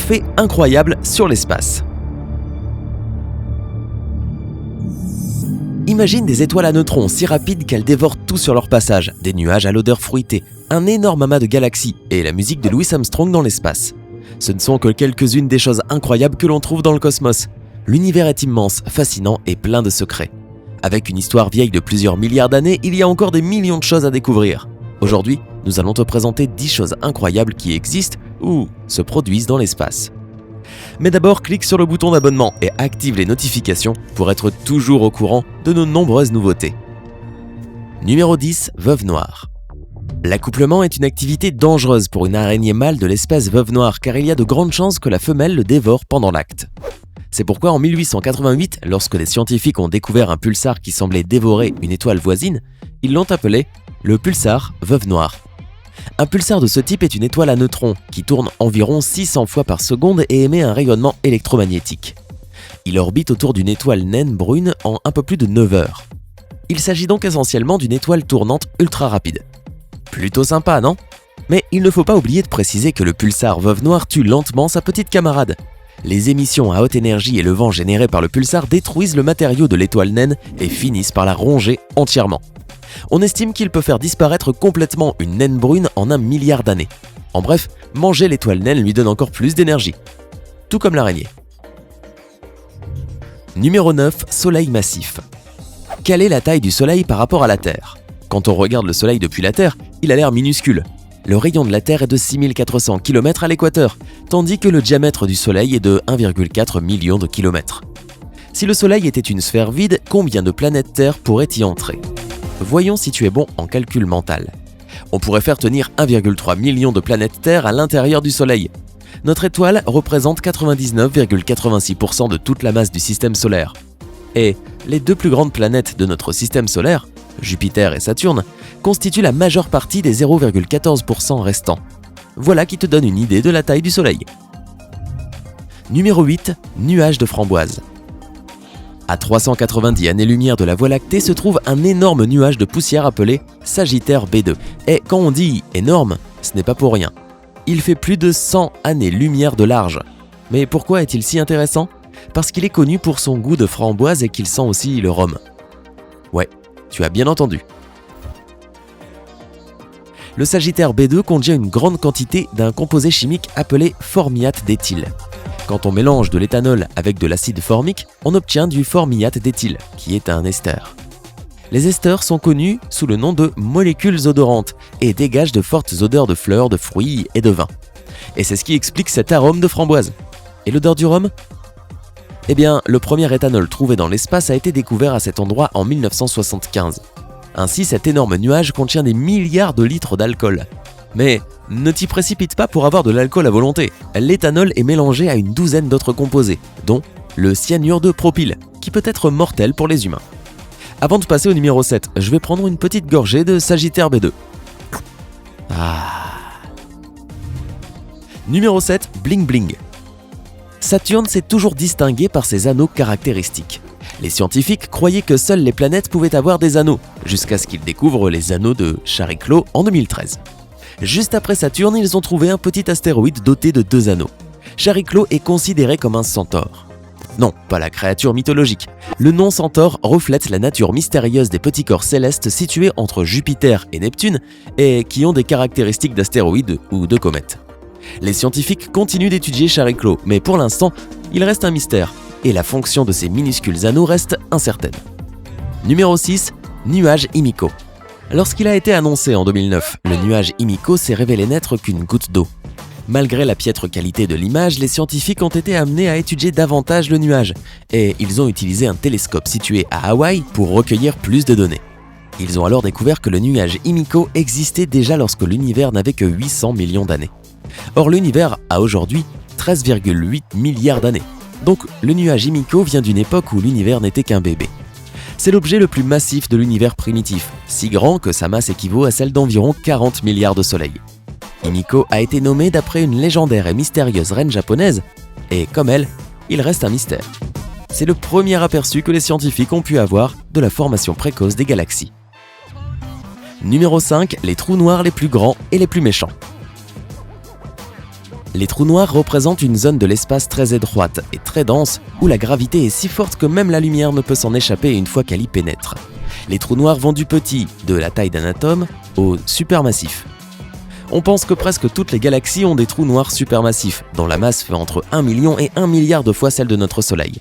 faits incroyables sur l'espace. Imagine des étoiles à neutrons si rapides qu'elles dévorent tout sur leur passage, des nuages à l'odeur fruitée, un énorme amas de galaxies et la musique de Louis Armstrong dans l'espace. Ce ne sont que quelques-unes des choses incroyables que l'on trouve dans le cosmos. L'univers est immense, fascinant et plein de secrets. Avec une histoire vieille de plusieurs milliards d'années, il y a encore des millions de choses à découvrir. Aujourd'hui, nous allons te présenter 10 choses incroyables qui existent ou se produisent dans l'espace. Mais d'abord, clique sur le bouton d'abonnement et active les notifications pour être toujours au courant de nos nombreuses nouveautés. Numéro 10, veuve noire. L'accouplement est une activité dangereuse pour une araignée mâle de l'espèce veuve noire car il y a de grandes chances que la femelle le dévore pendant l'acte. C'est pourquoi en 1888, lorsque des scientifiques ont découvert un pulsar qui semblait dévorer une étoile voisine, ils l'ont appelé le pulsar veuve noire. Un pulsar de ce type est une étoile à neutrons qui tourne environ 600 fois par seconde et émet un rayonnement électromagnétique. Il orbite autour d'une étoile naine brune en un peu plus de 9 heures. Il s'agit donc essentiellement d'une étoile tournante ultra rapide. Plutôt sympa, non ? Mais il ne faut pas oublier de préciser que le pulsar veuve noire tue lentement sa petite camarade. Les émissions à haute énergie et le vent généré par le pulsar détruisent le matériau de l'étoile naine et finissent par la ronger entièrement. On estime qu'il peut faire disparaître complètement une naine brune en 1 milliard d'années. En bref, manger l'étoile naine lui donne encore plus d'énergie. Tout comme l'araignée. Numéro 9, soleil massif. Quelle est la taille du soleil par rapport à la Terre ? Quand on regarde le soleil depuis la Terre, il a l'air minuscule. Le rayon de la Terre est de 6400 km à l'équateur, tandis que le diamètre du soleil est de 1,4 million de kilomètres. Si le soleil était une sphère vide, combien de planètes Terre pourraient y entrer ? Voyons si tu es bon en calcul mental. On pourrait faire tenir 1,3 million de planètes Terre à l'intérieur du Soleil. Notre étoile représente 99,86% de toute la masse du système solaire. Et les 2 plus grandes planètes de notre système solaire, Jupiter et Saturne, constituent la majeure partie des 0,14% restants. Voilà qui te donne une idée de la taille du Soleil. Numéro 8, nuage de framboise. À 390 années-lumière de la Voie lactée se trouve un énorme nuage de poussière appelé Sagittaire B2. Et quand on dit énorme, ce n'est pas pour rien. Il fait plus de 100 années-lumière de large. Mais pourquoi est-il si intéressant ? Parce qu'il est connu pour son goût de framboise et qu'il sent aussi le rhum. Ouais, tu as bien entendu. Le Sagittaire B2 contient une grande quantité d'un composé chimique appelé formiate d'éthyle. Quand on mélange de l'éthanol avec de l'acide formique, on obtient du formiate d'éthyle, qui est un ester. Les esters sont connus sous le nom de molécules odorantes et dégagent de fortes odeurs de fleurs, de fruits et de vin. Et c'est ce qui explique cet arôme de framboise. Et l'odeur du rhum ? Eh bien, le premier éthanol trouvé dans l'espace a été découvert à cet endroit en 1975. Ainsi, cet énorme nuage contient des milliards de litres d'alcool. Mais ne t'y précipite pas pour avoir de l'alcool à volonté. L'éthanol est mélangé à une douzaine d'autres composés, dont le cyanure de propyle, qui peut être mortel pour les humains. Avant de passer au numéro 7, je vais prendre une petite gorgée de Sagittaire B2. Numéro 7, bling bling. Saturne s'est toujours distingué par ses anneaux caractéristiques. Les scientifiques croyaient que seules les planètes pouvaient avoir des anneaux, jusqu'à ce qu'ils découvrent les anneaux de Chariklo en 2013. Juste après Saturne, ils ont trouvé un petit astéroïde doté de 2 anneaux. Chariklo est considéré comme un centaure. Non, pas la créature mythologique. Le nom centaure reflète la nature mystérieuse des petits corps célestes situés entre Jupiter et Neptune et qui ont des caractéristiques d'astéroïdes ou de comètes. Les scientifiques continuent d'étudier Chariklo, mais pour l'instant, il reste un mystère et la fonction de ces minuscules anneaux reste incertaine. Numéro 6, nuage Himiko. Lorsqu'il a été annoncé en 2009, le nuage Himiko s'est révélé n'être qu'une goutte d'eau. Malgré la piètre qualité de l'image, les scientifiques ont été amenés à étudier davantage le nuage et ils ont utilisé un télescope situé à Hawaï pour recueillir plus de données. Ils ont alors découvert que le nuage Himiko existait déjà lorsque l'univers n'avait que 800 millions d'années. Or, l'univers a aujourd'hui 13,8 milliards d'années. Donc, le nuage Himiko vient d'une époque où l'univers n'était qu'un bébé. C'est l'objet le plus massif de l'univers primitif, si grand que sa masse équivaut à celle d'environ 40 milliards de soleils. Himiko a été nommé d'après une légendaire et mystérieuse reine japonaise, et comme elle, il reste un mystère. C'est le premier aperçu que les scientifiques ont pu avoir de la formation précoce des galaxies. Numéro 5, les trous noirs les plus grands et les plus méchants. Les trous noirs représentent une zone de l'espace très étroite et très dense où la gravité est si forte que même la lumière ne peut s'en échapper une fois qu'elle y pénètre. Les trous noirs vont du petit, de la taille d'un atome, au supermassif. On pense que presque toutes les galaxies ont des trous noirs supermassifs, dont la masse fait entre 1 million et 1 milliard de fois celle de notre Soleil.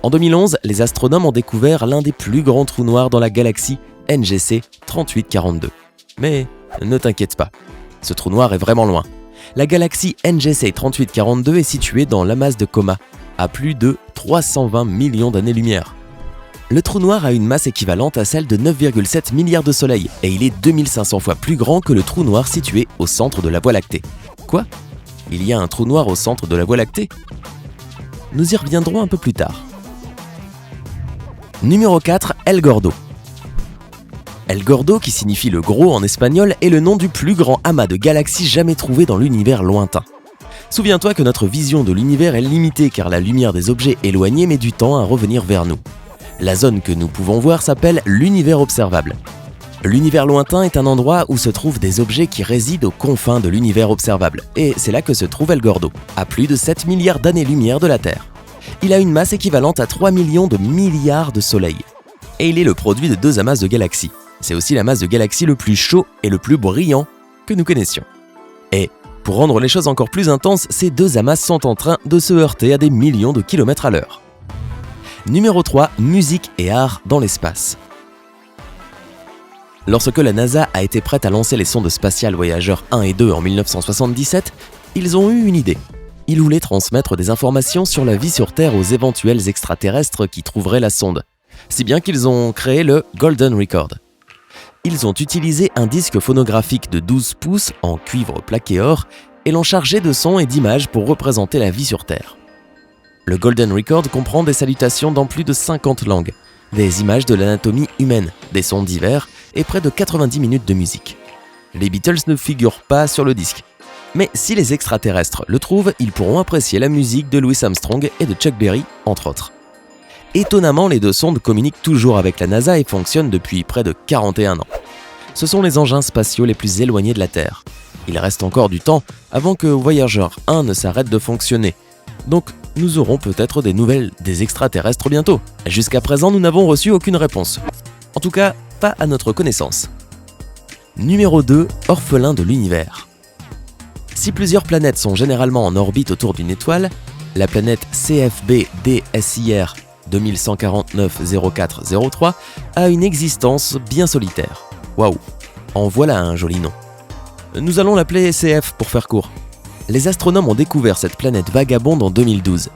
En 2011, les astronomes ont découvert l'un des plus grands trous noirs dans la galaxie NGC 3842. Mais ne t'inquiète pas, ce trou noir est vraiment loin. La galaxie NGC 3842 est située dans l'amas de Coma, à plus de 320 millions d'années-lumière. Le trou noir a une masse équivalente à celle de 9,7 milliards de soleils, et il est 2500 fois plus grand que le trou noir situé au centre de la Voie lactée. Quoi ? Il y a un trou noir au centre de la Voie lactée ? Nous y reviendrons un peu plus tard. Numéro 4, El Gordo. El Gordo, qui signifie le gros en espagnol, est le nom du plus grand amas de galaxies jamais trouvé dans l'univers lointain. Souviens-toi que notre vision de l'univers est limitée car la lumière des objets éloignés met du temps à revenir vers nous. La zone que nous pouvons voir s'appelle l'univers observable. L'univers lointain est un endroit où se trouvent des objets qui résident aux confins de l'univers observable, et c'est là que se trouve El Gordo, à plus de 7 milliards d'années-lumière de la Terre. Il a une masse équivalente à 3 millions de milliards de soleils. Et il est le produit de 2 amas de galaxies. C'est aussi l'amas de galaxies le plus chaud et le plus brillant que nous connaissions. Et pour rendre les choses encore plus intenses, ces 2 amas sont en train de se heurter à des millions de kilomètres à l'heure. Numéro 3, musique et art dans l'espace. Lorsque la NASA a été prête à lancer les sondes spatiales Voyager 1 et 2 en 1977, ils ont eu une idée. Ils voulaient transmettre des informations sur la vie sur Terre aux éventuels extraterrestres qui trouveraient la sonde, si bien qu'ils ont créé le Golden Record. Ils ont utilisé un disque phonographique de 12 pouces en cuivre plaqué or et l'ont chargé de sons et d'images pour représenter la vie sur Terre. Le Golden Record comprend des salutations dans plus de 50 langues, des images de l'anatomie humaine, des sons divers et près de 90 minutes de musique. Les Beatles ne figurent pas sur le disque. Mais si les extraterrestres le trouvent, ils pourront apprécier la musique de Louis Armstrong et de Chuck Berry, entre autres. Étonnamment, les 2 sondes communiquent toujours avec la NASA et fonctionnent depuis près de 41 ans. Ce sont les engins spatiaux les plus éloignés de la Terre. Il reste encore du temps avant que Voyager 1 ne s'arrête de fonctionner. Donc, nous aurons peut-être des nouvelles des extraterrestres bientôt. Jusqu'à présent, nous n'avons reçu aucune réponse. En tout cas, pas à notre connaissance. Numéro 2, orphelin de l'univers. Si plusieurs planètes sont généralement en orbite autour d'une étoile, la planète CFB DSIR 2149-0403 a une existence bien solitaire. Waouh, en voilà un joli nom. Nous allons l'appeler CF pour faire court. Les astronomes ont découvert cette planète vagabonde en 2012.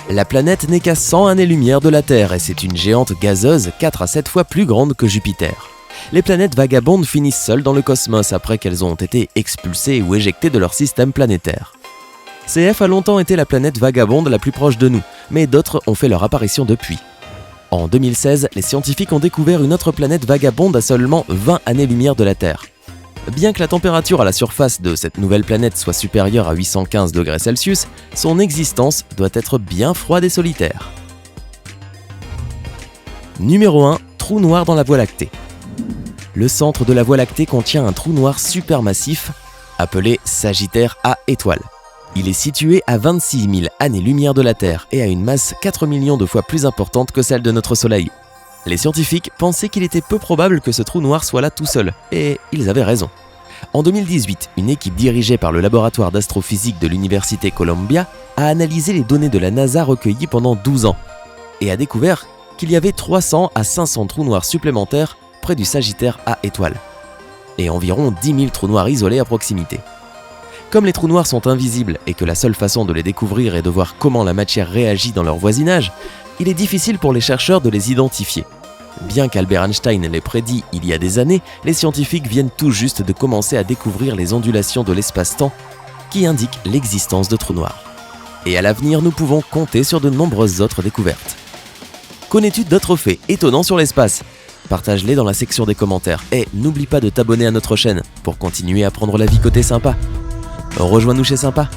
La planète n'est qu'à 100 années-lumière de la Terre et c'est une géante gazeuse 4 à 7 fois plus grande que Jupiter. Les planètes vagabondes finissent seules dans le cosmos après qu'elles ont été expulsées ou éjectées de leur système planétaire. CF a longtemps été la planète vagabonde la plus proche de nous, mais d'autres ont fait leur apparition depuis. En 2016, les scientifiques ont découvert une autre planète vagabonde à seulement 20 années-lumière de la Terre. Bien que la température à la surface de cette nouvelle planète soit supérieure à 815 degrés Celsius, son existence doit être bien froide et solitaire. Numéro 1, trou noir dans la Voie lactée. Le centre de la Voie lactée contient un trou noir supermassif appelé Sagittaire A étoile. Il est situé à 26 000 années-lumière de la Terre et a une masse 4 millions de fois plus importante que celle de notre Soleil. Les scientifiques pensaient qu'il était peu probable que ce trou noir soit là tout seul, et ils avaient raison. En 2018, une équipe dirigée par le laboratoire d'astrophysique de l'Université Columbia a analysé les données de la NASA recueillies pendant 12 ans et a découvert qu'il y avait 300 à 500 trous noirs supplémentaires près du Sagittaire A étoile, et environ 10 000 trous noirs isolés à proximité. Comme les trous noirs sont invisibles et que la seule façon de les découvrir est de voir comment la matière réagit dans leur voisinage, il est difficile pour les chercheurs de les identifier. Bien qu'Albert Einstein l'ait prédit il y a des années, les scientifiques viennent tout juste de commencer à découvrir les ondulations de l'espace-temps qui indiquent l'existence de trous noirs. Et à l'avenir, nous pouvons compter sur de nombreuses autres découvertes. Connais-tu d'autres faits étonnants sur l'espace ? Partage-les dans la section des commentaires et n'oublie pas de t'abonner à notre chaîne pour continuer à prendre la vie côté sympa. Rejoins-nous chez Sympa.